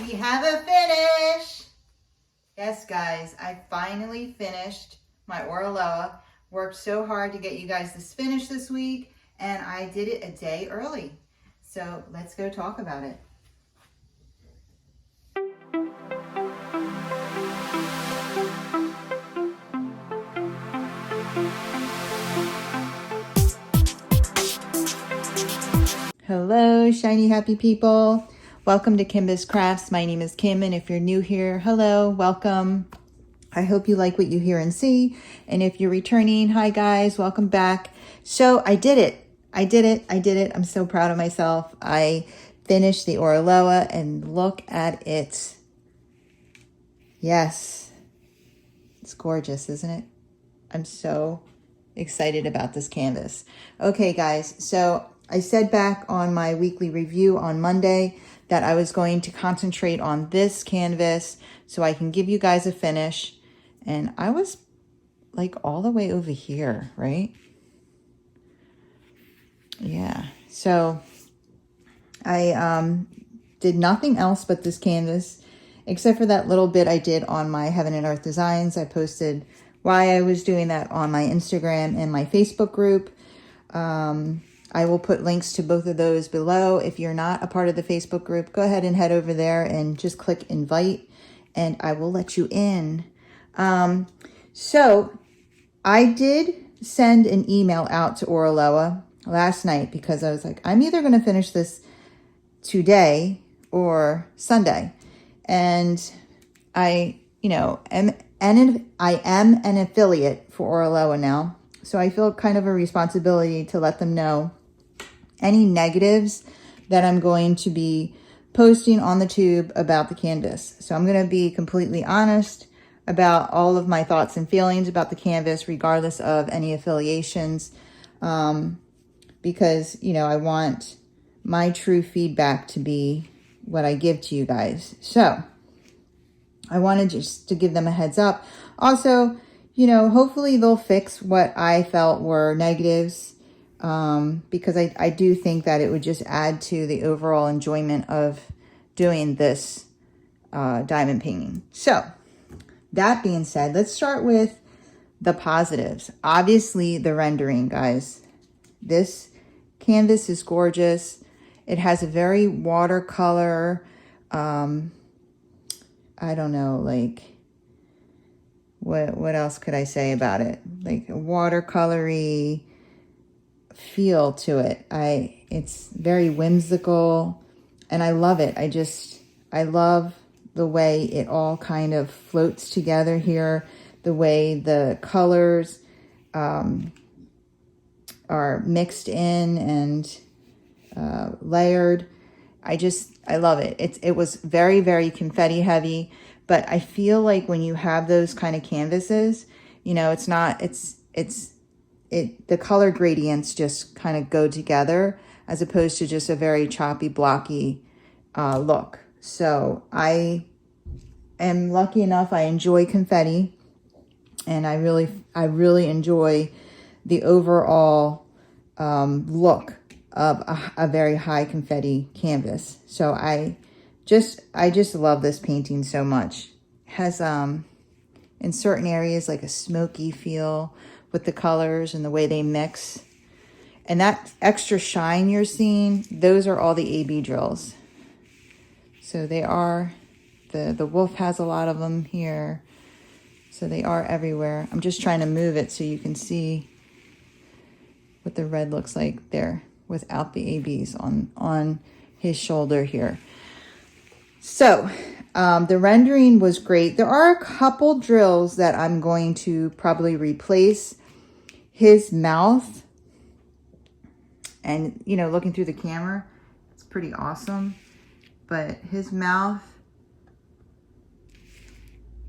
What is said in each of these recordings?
We have a finish. Yes, guys, I finally finished my Oraloa. Worked so hard to get you guys this finish this week, and I did it a day early. So let's go talk about it. Hello, shiny happy people. Welcome to Kimbaskrafts. My name is Kim, and if you're new here, hello, welcome. I hope you like what you hear and see. And if you're returning, hi guys, welcome back. So I did it. I did it. I'm so proud of myself. I finished the Oraloa and look at it. Yes, it's gorgeous, isn't it? I'm so excited about this canvas. Okay, guys, so I said back on my weekly review on Monday that I was going to concentrate on this canvas so I can give you guys a finish. And I was like all the way over here, right? Yeah, so I did nothing else but this canvas, except for that little bit I did on my Heaven and Earth Designs. I posted why I was doing that on my Instagram and my Facebook group. I will put links to both of those below. If you're not a part of the Facebook group, go ahead and head over there and just click invite and I will let you in. So I did send an email out to Oraloa last night because I was like, I'm either going to finish this today or Sunday. And I am an affiliate for Oraloa now. So I feel kind of a responsibility to let them know any negatives that I'm going to be posting on the tube about the canvas. So I'm going to be completely honest about all of my thoughts and feelings about the canvas, regardless of any affiliations, because, I want my true feedback to be what I give to you guys. So I wanted just to give them a heads up. Also, hopefully they'll fix what I felt were negatives, because I do think that it would just add to the overall enjoyment of doing this diamond painting. So that being said, let's start with the positives. Obviously, the rendering, guys. This canvas is gorgeous. It has a very watercolor, I don't know, like, what else could I say about it? Like a watercolory feel to it. It's very whimsical, and I love it. I love the way it all kind of floats together here, the way the colors are mixed in and layered. I love it. It was very, very confetti heavy, but I feel like when you have those kind of canvases, the color gradients just kind of go together as opposed to just a very choppy, blocky look. So I am lucky enough. I enjoy confetti, and I really enjoy the overall look of a very high confetti canvas. So I just love this painting so much. It has in certain areas like a smoky feel with the colors and the way they mix. And that extra shine you're seeing, those are all the AB drills. So they are, the wolf has a lot of them here. So they are everywhere. I'm just trying to move it so you can see what the red looks like there without the ABs on his shoulder here. So the rendering was great. There are a couple drills that I'm going to probably replace. His mouth, and looking through the camera, it's pretty awesome. But his mouth,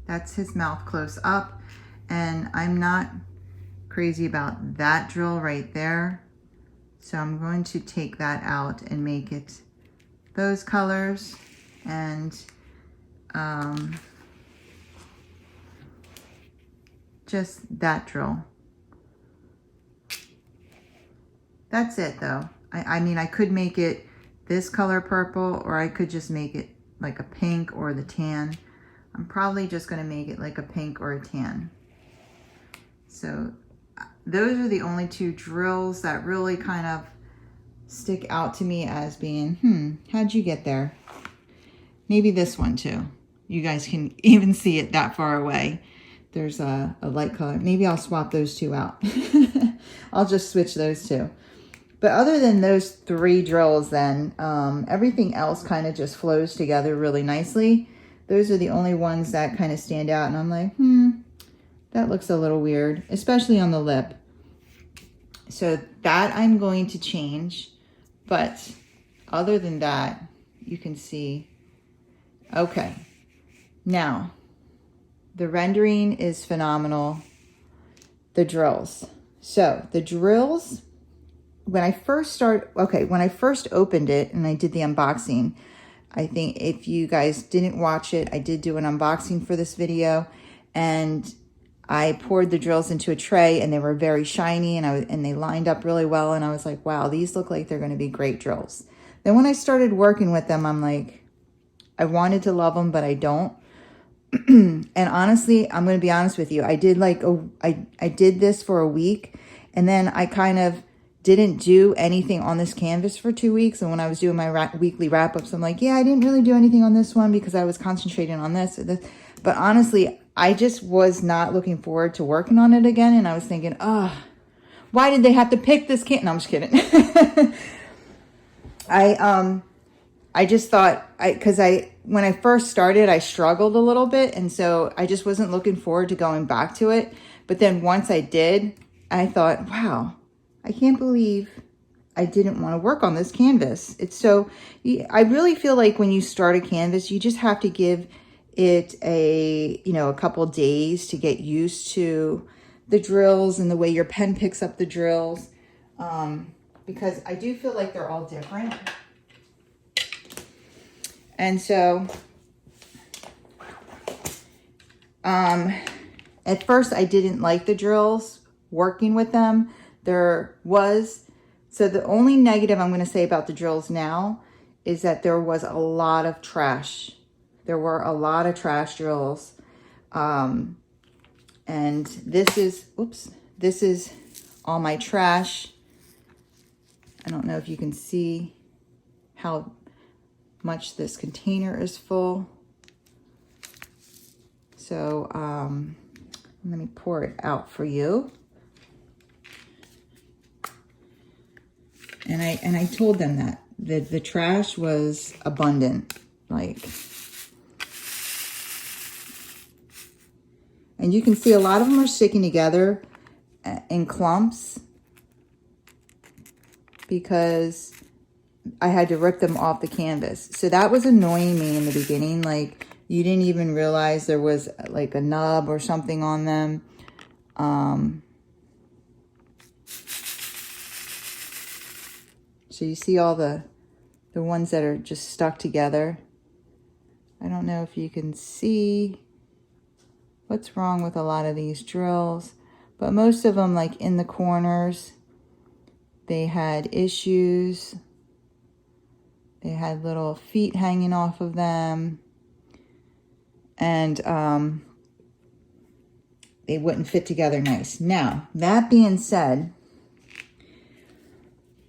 that's his mouth close up, and I'm not crazy about that drill right there. So I'm going to take that out and make it those colors, and just that drill. That's it though. I mean, I could make it this color purple, or I could just make it like a pink or the tan. I'm probably just going to make it like a pink or a tan. So those are the only two drills that really kind of stick out to me as being, how'd you get there? Maybe this one too. You guys can even see it that far away. There's a light color. Maybe I'll swap those two out. I'll just switch those two. But other than those three drills then, everything else kind of just flows together really nicely. Those are the only ones that kind of stand out. And I'm like, that looks a little weird, especially on the lip. So that I'm going to change. But other than that, you can see. Okay. Now, the rendering is phenomenal. The drills. So the drills, when I first opened it and I did the unboxing, I think if you guys didn't watch it, I did do an unboxing for this video, and I poured the drills into a tray and they were very shiny and they lined up really well. And I was like, wow, these look like they're going to be great drills. Then when I started working with them, I'm like, I wanted to love them, but I don't. And honestly, I'm going to be honest with you. I did I did this for a week, and then I kind of didn't do anything on this canvas for 2 weeks. And when I was doing my weekly wrap-ups, I'm like, yeah, I didn't really do anything on this one because I was concentrating on this or this. But honestly, I just was not looking forward to working on it again. And I was thinking, why did they have to pick this canvas? No, I'm just kidding. I just thought, when I first started, I struggled a little bit. And so I just wasn't looking forward to going back to it. But then once I did, I thought, wow, I can't believe I didn't want to work on this canvas. I really feel like when you start a canvas, you just have to give it a couple days to get used to the drills and the way your pen picks up the drills. Because I do feel like they're all different. And so, at first I didn't like the drills working with them. So the only negative I'm going to say about the drills now is that there was a lot of trash. There were a lot of trash drills. And this is all my trash. I don't know if you can see how much this container is full. So let me pour it out for you. And I told them that the trash was abundant, and you can see a lot of them are sticking together in clumps because I had to rip them off the canvas. So that was annoying me in the beginning. Like, you didn't even realize there was like a nub or something on them. So you see all the ones that are just stuck together. I don't know if you can see what's wrong with a lot of these drills, but most of them, like in the corners, they had issues. They had little feet hanging off of them, and they wouldn't fit together nice. Now, that being said,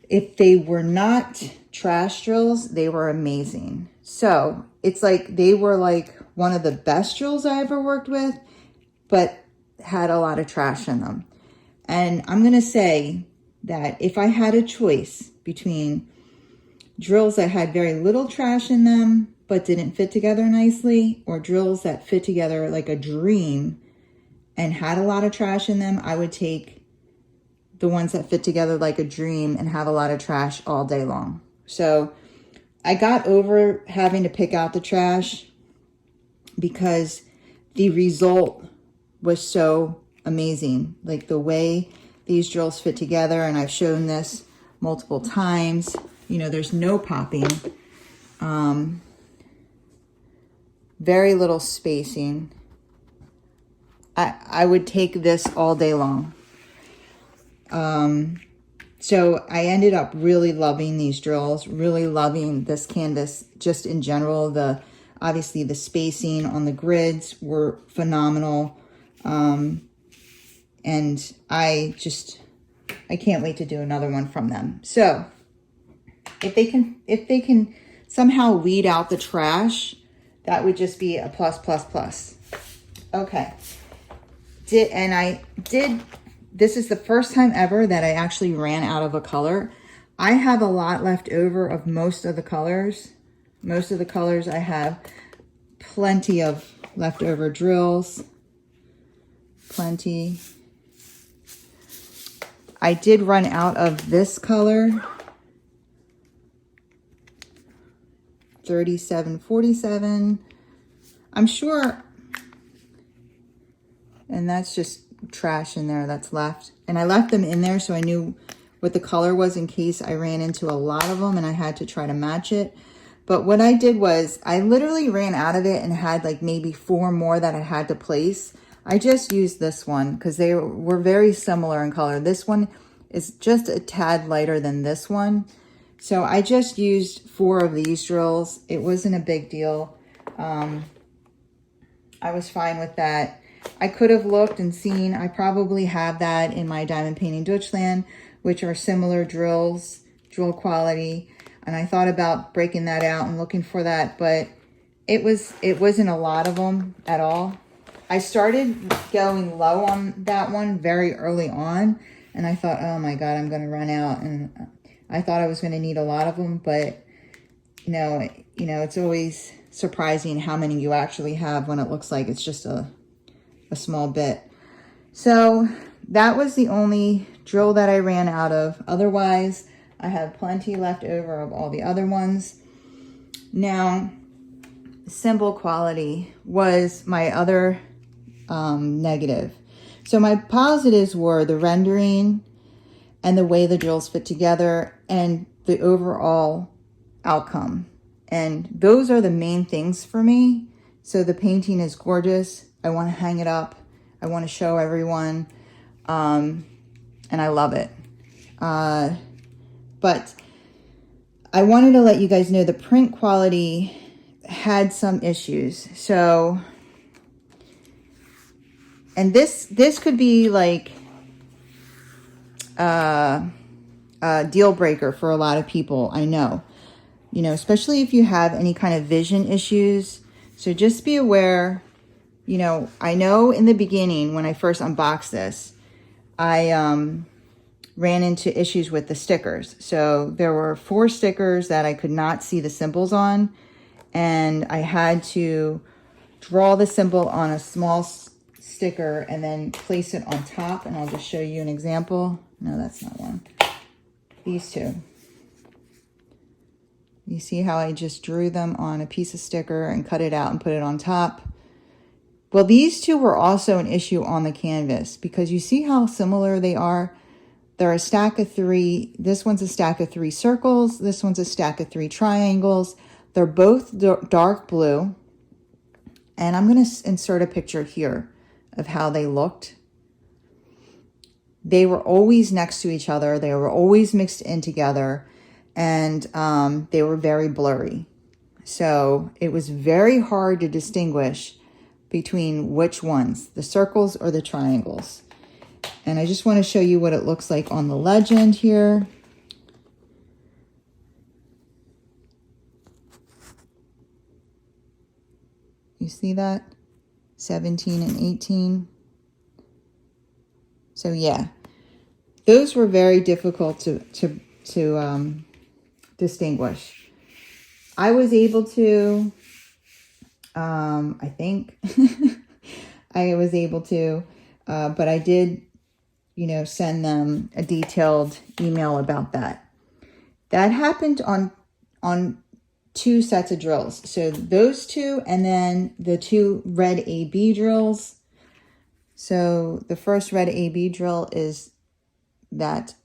if they were not trash drills, they were amazing. So it's like they were like one of the best drills I ever worked with, but had a lot of trash in them. And I'm going to say that if I had a choice between drills that had very little trash in them but didn't fit together nicely, or drills that fit together like a dream and had a lot of trash in them, I would take the ones that fit together like a dream and have a lot of trash all day long. So I got over having to pick out the trash because the result was so amazing. Like the way these drills fit together, and I've shown this multiple times, there's no popping, very little spacing. I would take this all day long. So I ended up really loving these drills, really loving this canvas just in general. The Obviously the spacing on the grids were phenomenal. And I can't wait to do another one from them. So if they can somehow weed out the trash, that would just be a plus, plus, plus. Okay. This is the first time ever that I actually ran out of a color. I have a lot left over of most of the colors. Most of the colors I have plenty of leftover drills. Plenty. I did run out of this color. 3747. I'm sure, and that's just trash in there that's left. And I left them in there so I knew what the color was in case I ran into a lot of them and I had to try to match it. But what I did was I literally ran out of it and had like maybe 4 more that I had to place. I just used this one because they were very similar in color. This one is just a tad lighter than this one. So I just used 4 of these drills. It wasn't a big deal. I was fine with that. I could have looked and seen, I probably have that in my Diamond Painting Deutschland, which are similar drills, drill quality. And I thought about breaking that out and looking for that, but it wasn't a lot of them at all. I started going low on that one very early on, and I thought, oh my God, I'm gonna run out. And I thought I was gonna need a lot of them, but no, it's always surprising how many you actually have when it looks like it's just a small bit. So that was the only drill that I ran out of. Otherwise, I have plenty left over of all the other ones. Now, symbol quality was my other negative. So my positives were the rendering and the way the drills fit together and the overall outcome. And those are the main things for me. So the painting is gorgeous. I want to hang it up. I want to show everyone. And I love it. But I wanted to let you guys know the print quality had some issues. So, and this could be like a deal breaker for a lot of people, I know. Especially if you have any kind of vision issues. So just be aware, I know in the beginning when I first unboxed this, I ran into issues with the stickers. So there were 4 stickers that I could not see the symbols on, and I had to draw the symbol on a small sticker and then place it on top. And I'll just show you an example. No, that's not one. These 2. You see how I just drew them on a piece of sticker and cut it out and put it on top? Well, these 2 were also an issue on the canvas because you see how similar they are. They're a stack of 3. This one's a stack of 3 circles. This one's a stack of 3 triangles. They're both dark blue. And I'm going to insert a picture here of how they looked. They were always next to each other. They were always mixed in together. And they were very blurry. So it was very hard to distinguish between which ones, the circles or the triangles. And I just want to show you what it looks like on the legend here. You see that? 17 and 18. So yeah, those were very difficult to distinguish. I was able to, I think, I was able to, but I did, send them a detailed email about that. That happened on 2 sets of drills. So those 2, and then the 2 red AB drills. So the first red AB drill is that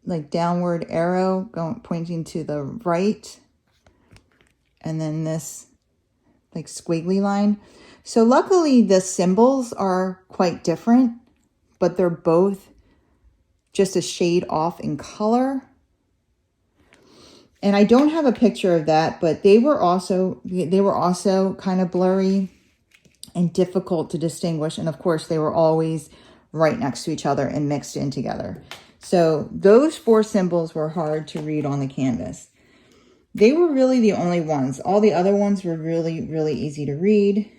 like downward arrow pointing to the right. And then this like squiggly line. So luckily the symbols are quite different, but they're both just a shade off in color. And I don't have a picture of that, but they were also kind of blurry and difficult to distinguish. And of course, they were always right next to each other and mixed in together. So those 4 symbols were hard to read on the canvas. They were really the only ones. All the other ones were really, really easy to read.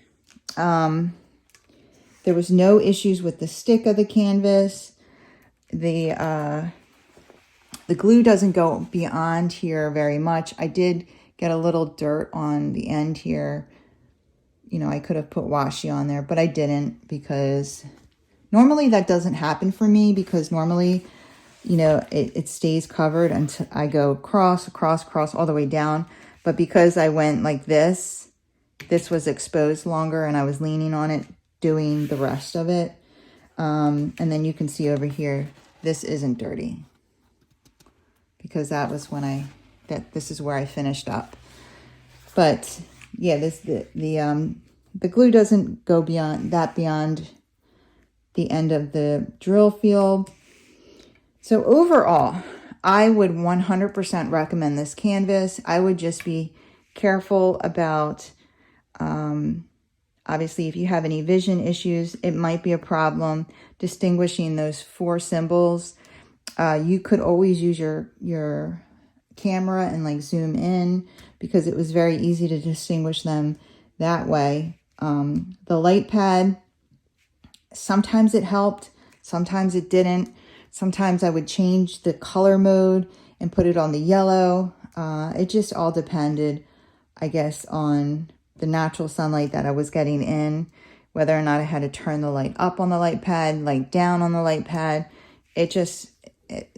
There was no issues with the stick of the canvas. The glue doesn't go beyond here very much. I did get a little dirt on the end here. You know, I could have put washi on there, but I didn't, because normally that doesn't happen for me, because normally, you know, it stays covered until I go cross, all the way down. But because I went like this was exposed longer and I was leaning on it, doing the rest of it. And then you can see over here, this isn't dirty, because that was when this is where I finished up. But yeah, the glue doesn't go beyond the end of the drill field. So overall, I would 100% recommend this canvas. I would just be careful about, obviously, if you have any vision issues, it might be a problem distinguishing those 4 symbols. You could always use your camera and like zoom in, because it was very easy to distinguish them that way. The light pad, sometimes it helped, sometimes it didn't. Sometimes I would change the color mode and put it on the yellow. It just all depended, I guess, on the natural sunlight that I was getting in, whether or not I had to turn the light up on the light pad, light down on the light pad.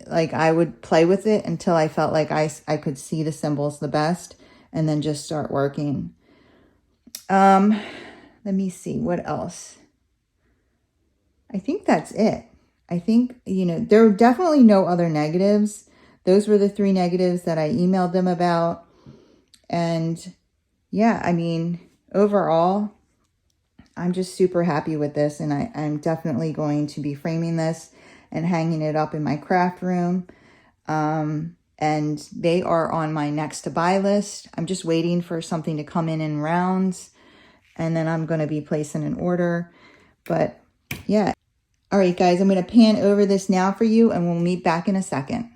Like I would play with it until I felt like I could see the symbols the best, and then just start working. Let me see, what else? I think that's it. I think, you know, there were definitely no other negatives. Those were the 3 negatives that I emailed them about. And yeah, I mean, overall, I'm just super happy with this. And I'm definitely going to be framing this and hanging it up in my craft room. And they are on my next to buy list. I'm just waiting for something to come in rounds, and then I'm going to be placing an order. But yeah. All right, guys, I'm going to pan over this now for you, and we'll meet back in a second.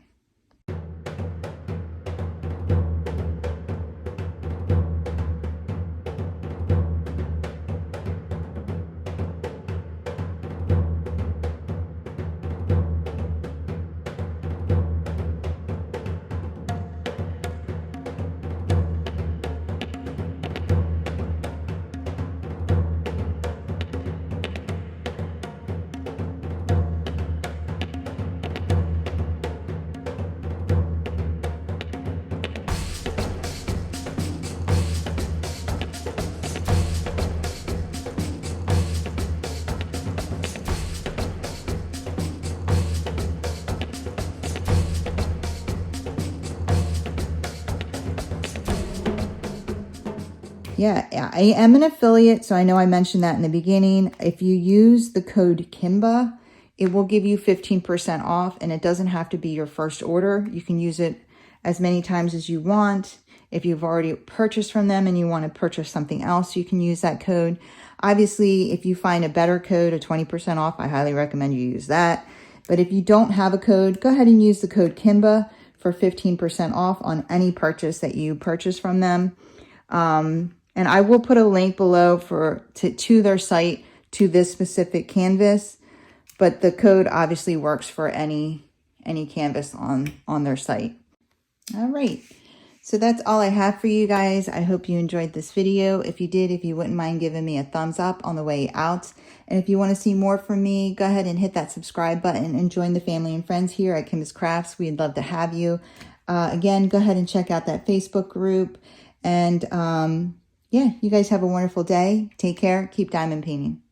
Yeah, I am an affiliate, so I know I mentioned that in the beginning. If you use the code KIMBA, it will give you 15% off, and it doesn't have to be your first order. You can use it as many times as you want. If you've already purchased from them and you want to purchase something else, you can use that code. Obviously, if you find a better code, a 20% off, I highly recommend you use that. But if you don't have a code, go ahead and use the code KIMBA for 15% off on any purchase that you purchase from them. And I will put a link below to their site, to this specific canvas, but the code obviously works for any canvas on their site. All right, so that's all I have for you guys. I hope you enjoyed this video. If you did, if you wouldn't mind giving me a thumbs up on the way out. And if you want to see more from me, go ahead and hit that subscribe button and join the family and friends here at Kimbaskrafts. We'd love to have you. Again, go ahead and check out that Facebook group. And yeah, you guys have a wonderful day. Take care. Keep diamond painting.